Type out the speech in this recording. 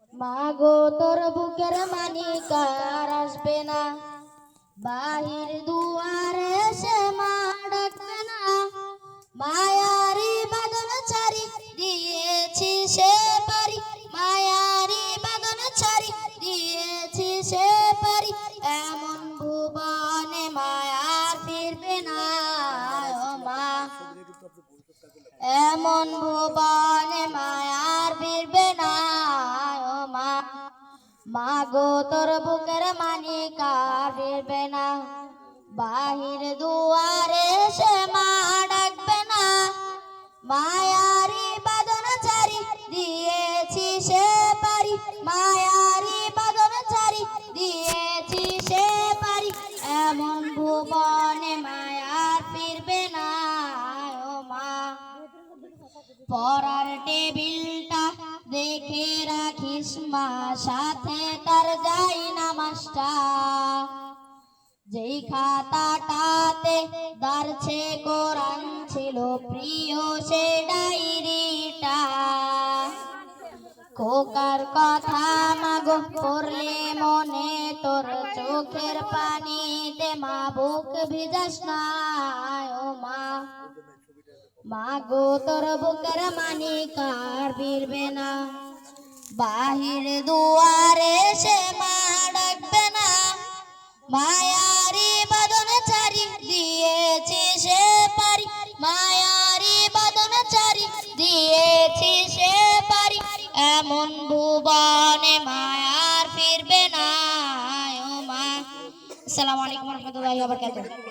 মাগো তোর বুকের মানিক আর আসবে না, বাহির দুয়ারে সে মা ডাকবে না। মায়ারি বাঁধন ছাড়ি দিয়েছি সে পারি, মায়ারি বাঁধন ছাড়ি দিয়েছি সে পারি। এমন ভুবনে মায়ার ফিরবে না ও মা, এমন ভুবনে মায়ার ফিরবে না ও মা। মাগো তোর বুকের মানিক আর ফিরবে না, বাহির দুয়ারে সে মা ডাকবে না। মায়ারি বাঁধন ছাড়ি দিয়েছি সে পারি, মায়ারি বাঁধন ছাড়ি দিয়েছি সে পারি। এমন ভুবনে মায়ার ফিরবে না ও মা। পড়ার টেবিলটা দেখে রাখিস মা, সাথে তার যাই নামাজটা। যেই খাতাটাতে দারছে কোরআন ছিল প্রিয় সে ডায়েরিটা। খোকার কথা মাগো পড়লে মনে তোর চোখের পানিতে মা বুক ভিজাস না ও মা। মাগো তোর বুকের মানিক আর ফিরবে না, বাহির দুয়ারে সে মা ডাকবে না। মায়ারি বাঁধন ছাড়ি দিয়েছি সে পারি, মায়ারি বাঁধন ছাড়ি দিয়েছি সে পারি। এমন ভুবনে মায়ার ফিরবে না ও মা। আসসালামু আলাইকুম ওয়া রাহমাতুল্লাহি ওয়া বারাকাতুহু।